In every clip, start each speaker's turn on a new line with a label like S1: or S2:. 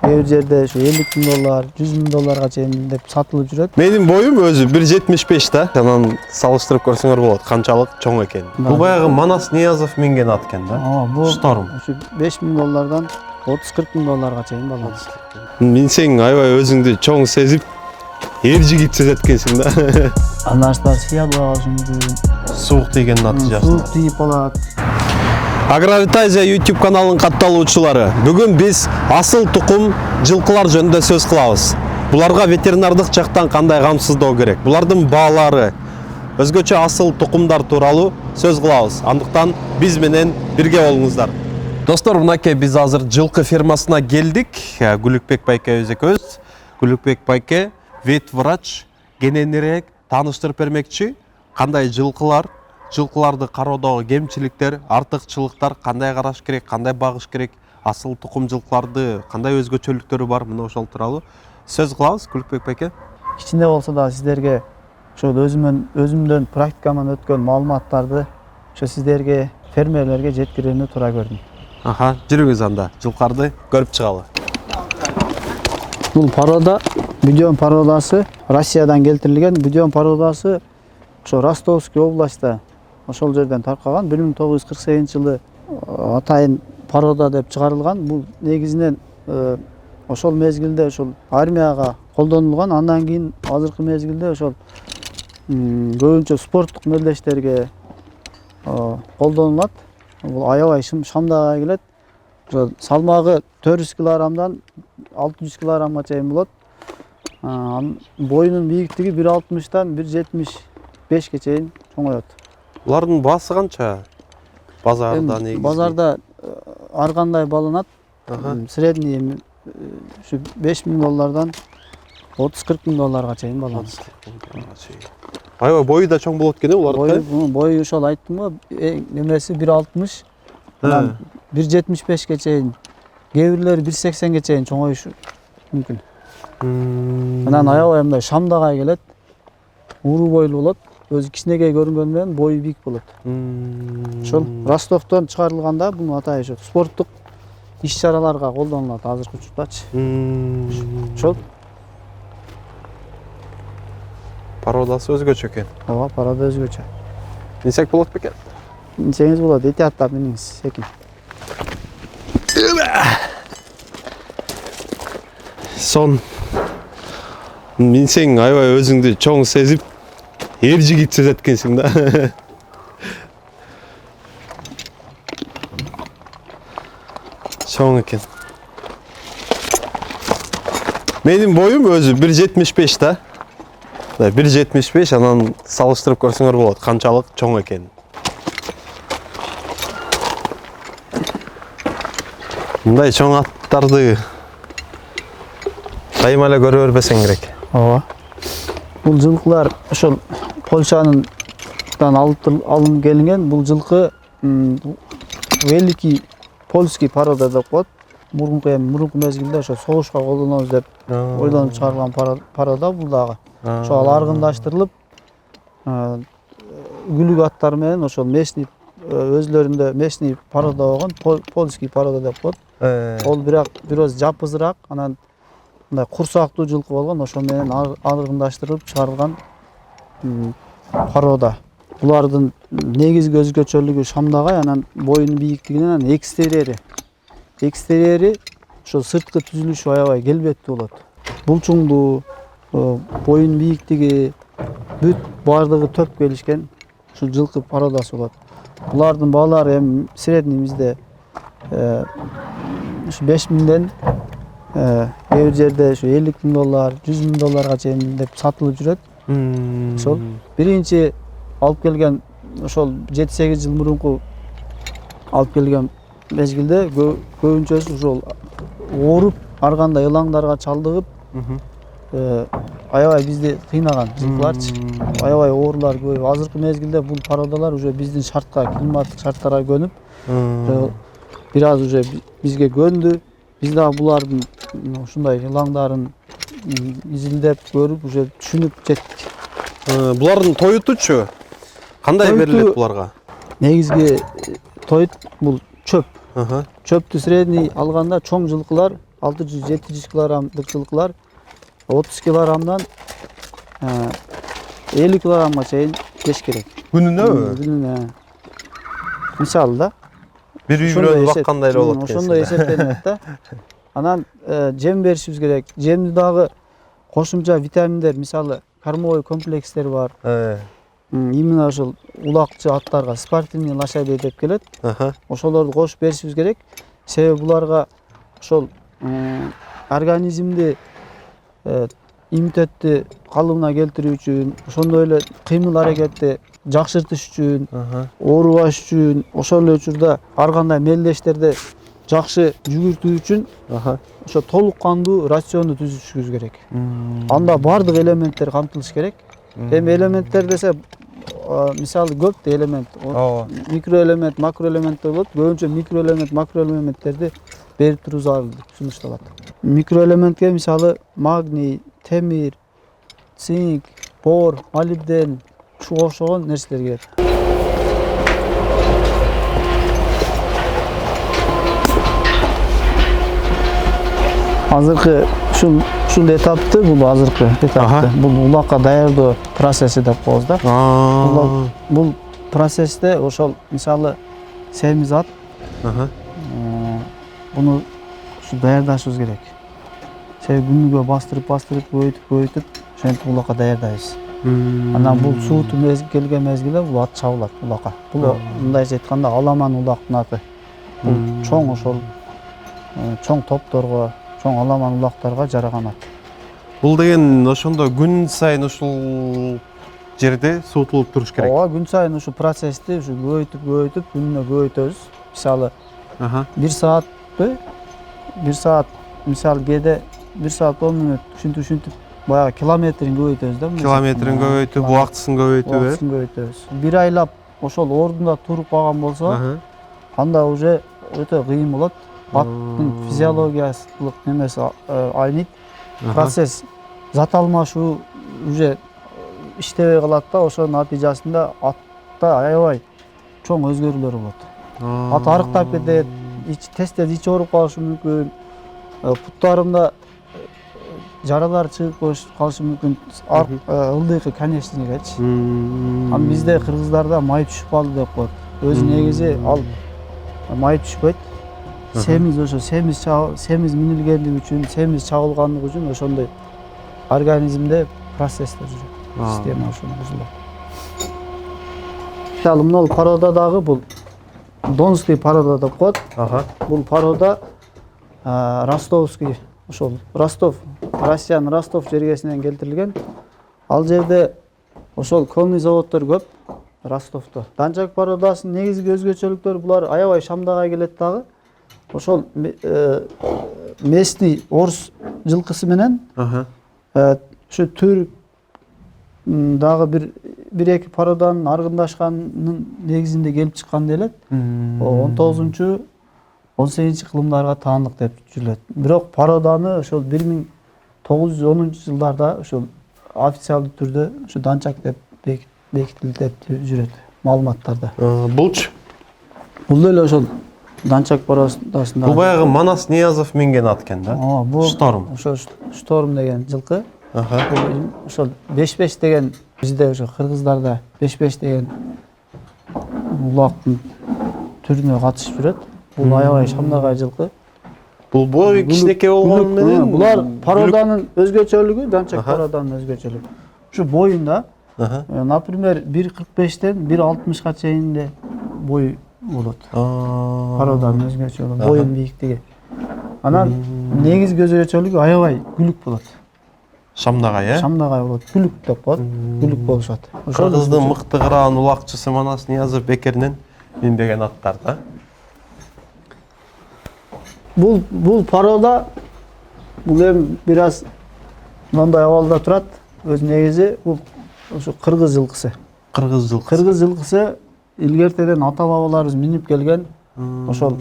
S1: Kээ жерде ошо 50 миң доллар, 100 миң долларга чейин деп сатылып жүрөт.
S2: Менин боюм өзү 1.75 да. Анан салыштырып көрсөңөр болот, канчалык чоң экен. Бул баягы Манас Ниязов минген ат экен да.
S1: Бул
S2: Шторм.
S1: ошо 5 миң доллардан 30-40 миң долларга чейин баланс.
S2: Минсең аябай өзүңдү чоң сезип, эр жигит сезет экенсиң да.
S1: Анаштар сыялып алышы мүмкүн.
S2: Суук тийгенин натыйжасында.
S1: Суук тийип калат.
S2: Агровитазия YouTube каналынын катталуучулары. Бүгүн биз асыл тукум жылкылар жөнүндө сөз кылабыз. Буларга ветеринардык жактан кандай камсыздоо керек? Булардын баалары, өзгөчө асыл тукумдар тууралуу сөз кылабыз. Андыктан биз менен бирге болуңуздар. Достор, мынакей биз азыр жылкы фермасына келдик. Гүлүкбек байке өзекөз. Гүлүкбек байке ветврач кененирээк тааныштырып бермекчи. Кандай жылкыларды кароодогу кемчиликтер, артыкчылыктар кандай караш керек, кандай багыш керек, асыл тукум жылкыларды кандай өзгөчөлүктөрү бар, мына ошол тууралуу сөз кылабыз. Гүлүкбек байке.
S1: Кичине болсо да сиздерге ошол өзүмдөн практикаман өткөн маалыматтарды ошо сиздерге, фермерлерге жеткирүүнү туура көрдүм.
S2: Жүрүңүз анда, жылкыларды көрүп чыгалы.
S1: Бул порода, Будён породасы, Россиядан келтирилген. Будён породасы ошо Ростовский областта ошол жерден таркаган. 1948-жылы атайын порода деп чыгарылган. Бул негизинен ошол мезгилде ошол армияга колдонулган. Андан кийин азыркы мезгилде ошол көбүнчө спорттук мелдештерге колдонулат. Бул аябай шамдага келет. Ошо салмагы 400 килограммдан 600 килограммга чейин болот. Боюнун бийиктиги 1.60-дан 1.75-ге чейин чоңоёт.
S2: Булардын баасы канча? Базарда негизи?
S1: Базарда ар кандай баланат. Средний ушу 5 миң доллардан 30-40 миң долларга чейин баланат.
S2: Аябай бою да чоң болот экен булардын.
S1: Бою ошол айттым го, немеси 1.60, анан 1.75-ге чейин, кээ бирлери 1.80-ге чейин чоңоюшу мүмкүн. Анан аябай мындай шамдага келет. Уруу бойлуу болот. Өзү кичинекей көрүнгөнү менен бою бийик болот. Ошол Ростовдон чыгарылганда бул атайын ошо спорттук иш-чараларга колдонулат азыркы учурдачы. Ошол
S2: пародасы өзгөчө экен.
S1: ооба, порода өзгөчө.
S2: Минсек болот бекен?
S1: Минсеңиз болот, этияттап миниңиз секин.
S2: Сон минсең аябай өзүңдү чоң сезип, эр жигит сезет экенсиң да. Чоң экен. Менин боюм өзү 1.75 да. 1.75, анан салыштырып көрсөңөр болот, канчалык чоң экен. Мындай чоң аттарды дайыма эле көрө бербесең керек.
S1: Ооба. Бул жылкылар ошол Польшанын алынып келинген. Бул жылкы Великий польский порода деп коет. Мурунку мезгилде ошо согушка колдонобуз деп ойлонуп чыгарылган порода бул дагы. Ошол аргындаштырылып, күлүк аттары менен ошол местный өзлөрүндө местный порода болгон, польский порода деп коет. Ол бирок бирөөз жапызыраак, анан мындай курсактуу жылкы болгон, ошол менен аргындаштырылып чыгарылган порода. Булардын негизги өзгөчөлүгү шамдагай, анан боюнун бийиктигинен, анан экстерьери ошол сырткы түзүлүшү аябай келбеттүү болот. Булчуңдуу, боюнун бийиктиги бүт бардыгы төп келишкен ушул жылкы породасы болот. Булардын баалары эми средний ушу 5 миңден кээ бир жерде ушу 50 миң доллар, 100 миң долларга чейин деп сатылып жүрөт. Ошол биринчи алып келген ошол 7-8 жыл мурунку алып келген мезгилде көбүнчөсү ошол ооруп, ар кандай ылаңдарга чалдыгып, аябай бизди кыйнаган жылкыларчы. Аябай оорулар көбөйүп, азыркы мезгилде бул породалар уже биздин шартка, климаттык шарттарга көнүп, бир аз уже бизге көндү. Биз дагы булардын ушундай ылаңдарын изилдеп көрүп, уже түшүнүп жеттик.
S2: Булардын тоютучу кандай берилет буларга?
S1: Негизги тоют бул чөп. Чөптү средний алганда чоң жылкылар 600-700 kilogramlık жылқылар 30 kilogramdan 50 kilogramga чейин кеш керек.
S2: Күнүнө?
S1: Күнүнө. Мисалы да.
S2: Bir үй bakkanday болот.
S1: Ошондой эсептелинет да. Анан жем беришибиз керек. Жемди дагы кошумча витаминдер, мисалы кормовой комплекстер бар. Именно ошол улакчы аттарга спортивный лошадей деп келет. Ошолорду кошуп беришибиз керек. Себеби буларга ошол организмди иммунитетти калыбына келтирүү үчүн, ошондой эле кыймыл аракетти жакшыртыш үчүн, оорубаш үчүн, ошол эле учурда ар кандай мелдештерди жакшы жүгүртүү үчүн ошо толук кандуу рационду түзүшүбүз керек. Анда бардык элементтер камтылыш керек. Эми элементтер десе мисалы көп да элемент. Микроэлемент, макроэлемент болот. Көбүнчө микроэлемент, макроэлементтерди берип туруу зарыл сунушталат. Микроэлементке мисалы магний, темир, цинк, бор, молибден, ушуга окшогон нерселер кирет. Азыркы ушул этапты, бул азыркы этапты, бул улакка даярдоо процесси деп коебуз да. Бул процессте ошол мисалы семиз ат, буну ушу даярдашыбыз керек. Себеби күнүгө бастырып көбөйтүп ошентип улакка даярдайбыз. Анан бул сууту келген мезгилде бул ат чабылат улакка. Бул мындайча айтканда аламан улактын аты. Бул чоң ошол чоң топторго, чоң аламан улактарга жараган ат.
S2: Бул деген ошондо күн сайын ушул жерде суутулуп туруш керек.
S1: Ооба, күн сайын ушул процессти ушу көбөйтүп күнүнө көбөйтөбүз. Мисалы 1 саатпы, 1 саат мисалы кээде 1 саат 10 мүнөт ушинтип баягы километрин көбөйтөбүз да.
S2: Километрин көбөйтүп, убактысын
S1: көбөйтөбүз. 1 айлап ошол ордунда туруп калган болсо, анда уже өтө кыйын болот. Аттын физиологиялык немеси айныйт. Процесс зат алмашуу уже иштебей калат да, ошонун натыйжасында атта аябай чоң өзгөрүүлөр болот. Ат арыктап кетет, тез ичи ооруп калышы мүмкүн. Путтарында жаралар чыгып калышы мүмкүн. Ылдыйкы конечностьгечи. Ам бизде кыргыздарда май түшүп калды деп коет. Өзү негизи ал май түшпөйт. Семиз минилгендиги үчүн, семиз чабылгандыгы үчүн ошондой организмде процесстер жүрөт. Система ошону бузулат. Мисалы мына порода дагы бул донский порода деп коет. Бул порода ростовский, ошол Ростов, Россиянын Ростов жергесинен келтирилген. Ал жерде ошол конный заводдор көп Ростовдо. Данчак породасынын негизги өзгөчөлүктөрү булар аябай Шамдагай келет дагы. Ошол местный орус жылкысы менен ушу түрк дагы бир эки породанын аргындашканынын негизинде келип чыккан делет. 19-18 кылымдарга таандык деп жүрүлөт. Бирок породаны ошол 1910-жылдарда ошол официалдуу түрдө ушу данчак деп бекитилди деп жүрөт маалыматтарда.
S2: Булчу?
S1: Бул эле ошол данчак породасында.
S2: Бул баягы Манас Ниязов минген ат экен да. Шторм.
S1: Ошо Шторм деген жылкы. Ошол 5-5 деген бизде ошо кыргыздарда 5-5 деген улактын түрүнө катышып жүрөт. Бул аябай Шамдагай жылкы.
S2: Бул бою кичинекей болгону менен
S1: булар породанын өзгөчөлүгү, данчак породанын өзгөчөлүгү. Ушу боюнда, например, 1.45-тен 1.60-га чейин де бой болот. Породанын өзгөчөлүгү, боюн бийиктиги. Анан негизги өзгөчөлүгү аябай күлүк болот.
S2: Шамдагай,
S1: Шамдагай болот. Күлүк деп коет. Күлүк болушат.
S2: Кыргыздын мыкты кыраан улакчысы Манас Ниязов Бекеринен минбеген аттар да.
S1: Бул порода бул эми бир аз мындай абалда турат. Өз негизи бул ошо кыргыз жылкысы. Кыргыз жылкысы илгертеден ата-бабаларыбыз минип келген. Ошол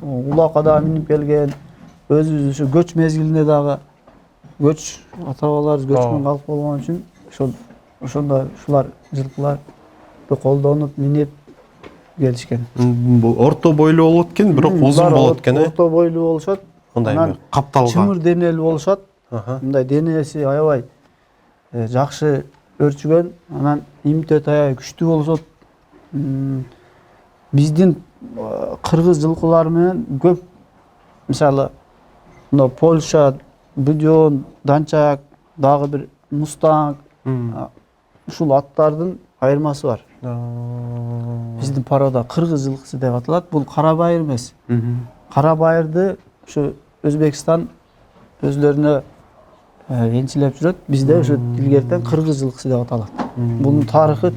S1: улакка да минип келген. Өзүбүз ушу көч мезгилинде дагы göç, ata-babalarыбыз göçмөн калып болгон үчүн ошондой ушулар жылкыларды колдонуп минип келишкен.
S2: Бул орто бойлуу болот экен, бирок узун болот экен.
S1: Орто бойлуу болушат.
S2: мындай капталган.
S1: Чымыр денелүү болушат.
S2: Аха.
S1: Мындай денеси аябай жакшы өрчүгөн, анан иммунитет аябай күчтүү болушат. Биздин кыргыз жылкылары менен көп, мисалы, мына Польша, Будён, Данчак, дагы бир Мустанг, ушул аттардын айырмасы бар. Биздин парода кыргыз жылкысы деп аталат. Бул кара байыр эмес. Кара байырды ушу Өзбекстан өзлөрүнө энчилеп жүрөт. Бизде ушу илгертен кыргыз жылкысы деп аталат. Бунун тарыхы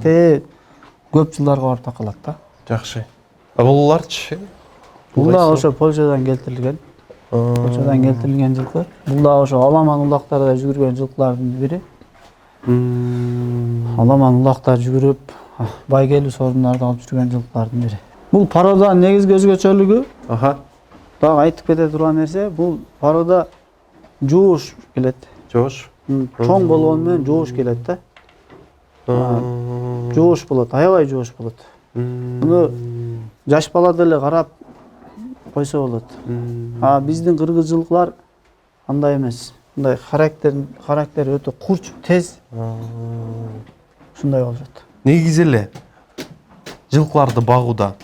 S1: көп жылдарга барып такалат да.
S2: Жакшы. Булларчы?
S1: Бул да ошо Польшадан келтирилген. Польшадан келтирилген жылкы. Бул да ошо Аламан улактарда жүгүргөн жылкылардын бири. Аламан улактар жүгүрүп, байгелүү сорундарды алып жүргөн жылкылардын бири. Бул пароданын негизги өзгөчөлүгү, дагы айтып кете турган нерсе, бул парода жоош келет.
S2: Жоош.
S1: Чоң болгону менен жоош келет да. Жоош болот, аябай жоош болот. Буну жаш бала деле карап койсо болот. Биздин кыргыз жылкылар андай эмес. Мындай характери өтө курч, тез. Ушундай болушат.
S2: Негизи эле жылкыларды багууда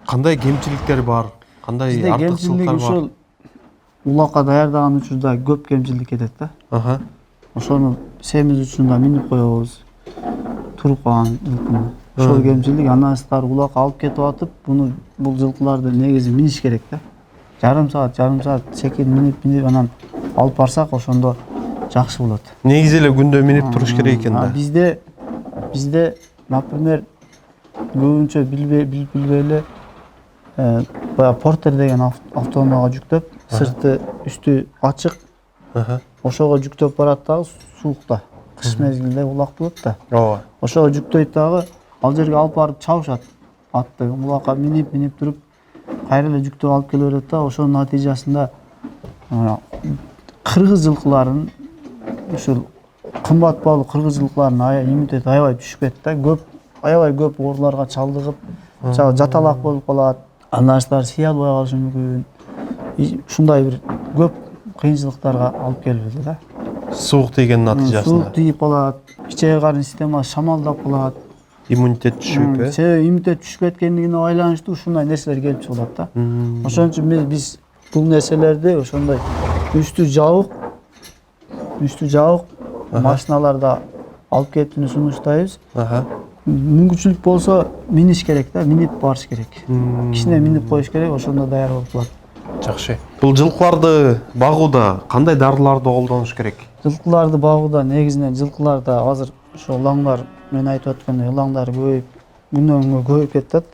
S2: кандай кемчиликтер бар? Кандай артыкчылыктар бар?
S1: Ушул улакка даярдаган учурда көп кемчилик кетет да. Ошону семиз учурунда минип коебуз. Туруп калган жылкыны. Ошол кемчилик, андан сырткары улакка алып кетип атып, бул жылкыларды негизи миниш керек да. Жарым саат секин минип анан алып барсак, ошондо жакшы болот.
S2: Негизи эле күндө минип туруш керек экен да.
S1: Бизде, например, көбүнчө билбей эле баягы портер деген автоунаага жүктөп, сырты үстү ачык. Ошого жүктөп барат дагы суукта. Кыш мезгилинде улак болот да.
S2: Ооба.
S1: Ошого жүктөйт дагы, ал жерге алып барып чабышат атты. Улакка минип туруп, кайра эле жүктөп алып келе берет да. Ошонун натыйжасында кыргыз жылкыларынын, ушул кымбат баалуу кыргыз жылкыларынын иммунитети аябай түшүп кетти да. Аябай көп ооруларга чалдыгып, жаталак болуп калат. Андан сырткары сый албай калышы мүмкүн. Ушундай бир көп кыйынчылыктарга алып келип да.
S2: Суук тийгенин натыйжасында.
S1: Суук тийип калат, ичеги карын системасы шамалдап калат.
S2: Иммунитет түшүп,
S1: Себеби иммунитет түшүп кеткендигине байланыштуу ушундай нерселер келип чыгат да. Ошон үчүн биз бул нерселерди ошондой үстү жабык машиналарда алып кетүүнү сунуштайбыз. Мүмкүнчүлүк болсо миниш керек да, минип барыш керек. Кичине минип коюш керек, ошондо даяр болуп калат.
S2: Жакшы. Бул жылкыларды багууда кандай дарыларды колдонуш керек?
S1: Жылкыларды багууда негизинен жылкыларда азыр ошо улаңдар, мен айтып аткандай улаңдар көбөйүп, күндөн күнгө көбөйүп кетет.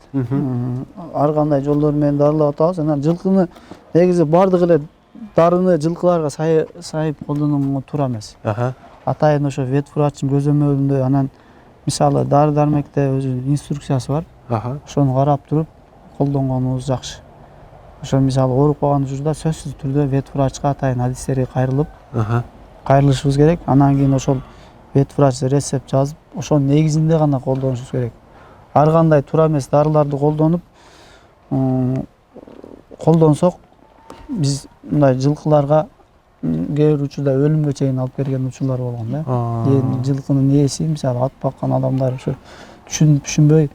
S1: Ар кандай жолдор менен дарылап атабыз. Анан жылкыны негизи бардык эле дарыны жылкыларга сайып колдонууга туура эмес. Атайын ошо ветврачтын көзөмөлүндө, анан мисалы дары-дармекте өзүнүн инструкциясы бар. Ошону карап туруп колдонгонубуз жакшы. Ошо мисалы ооруп калган учурда сөзсүз түрдө ветврачка атайын адистерге кайрылышыбыз керек. Анан кийин ошол ветврач рецепт жазып, ошонун негизинде гана колдонушубуз керек. Ар кандай туура эмес дарыларды колдонсок, биз мындай жылкыларга кээ бир учурда өлүмгө чейин алып келген учурлар болгон да. Жылкынын ээси, мисалы ат баккан адамдар ошо түшүнбөй,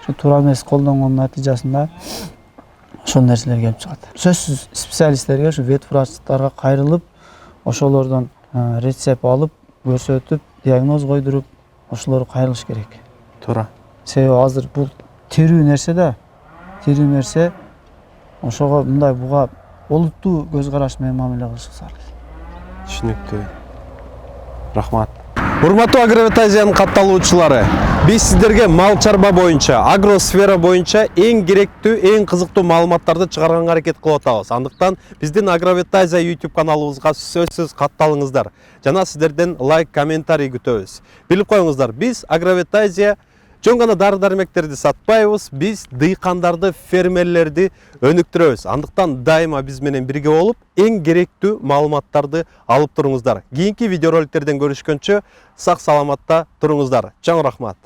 S1: ошо туура эмес колдонгондун натыйжасында ошол нерселер келип чыгат. Сөзсүз специалисттерге, ошо ветврачтарга кайрылып, ошолордон рецепт алып, көрсөтүп, диагноз койдуруп, ошолорго кайрылыш керек.
S2: Туура.
S1: Себеби азыр бул тирүү нерсе да. Тирүү нерсе, ошого мындай буга олуттуу көз караш менен мамиле кылыш зарыл.
S2: Түшүнүктүү. Рахмат. Урматтуу Агровет Азиянын катталуучулары, биз сиздерге мал чарба боюнча, агросфера боюнча эң керектүү, эң кызыктуу маалыматтарды чыгарганга аракет кылып атабыз. Андыктан биздин Агровет Азия YouTube каналыбызга сөзсүз катталыңыздар. Жана сиздерден лайк, комментарий күтөбүз. Билип коюңуздар, биз Агровет Азия жөн гана дары-дармектерди сатпайбыз, биз дыйкандарды, фермерлерди өнүктүрөбүз. Андыктан дайыма биз менен бирге болуп, эң керектүү маалыматтарды алып туруңуздар. Кийинки видеороликтерден көрүшкөнчө сак саламатта туруңуздар. Чоң рахмат.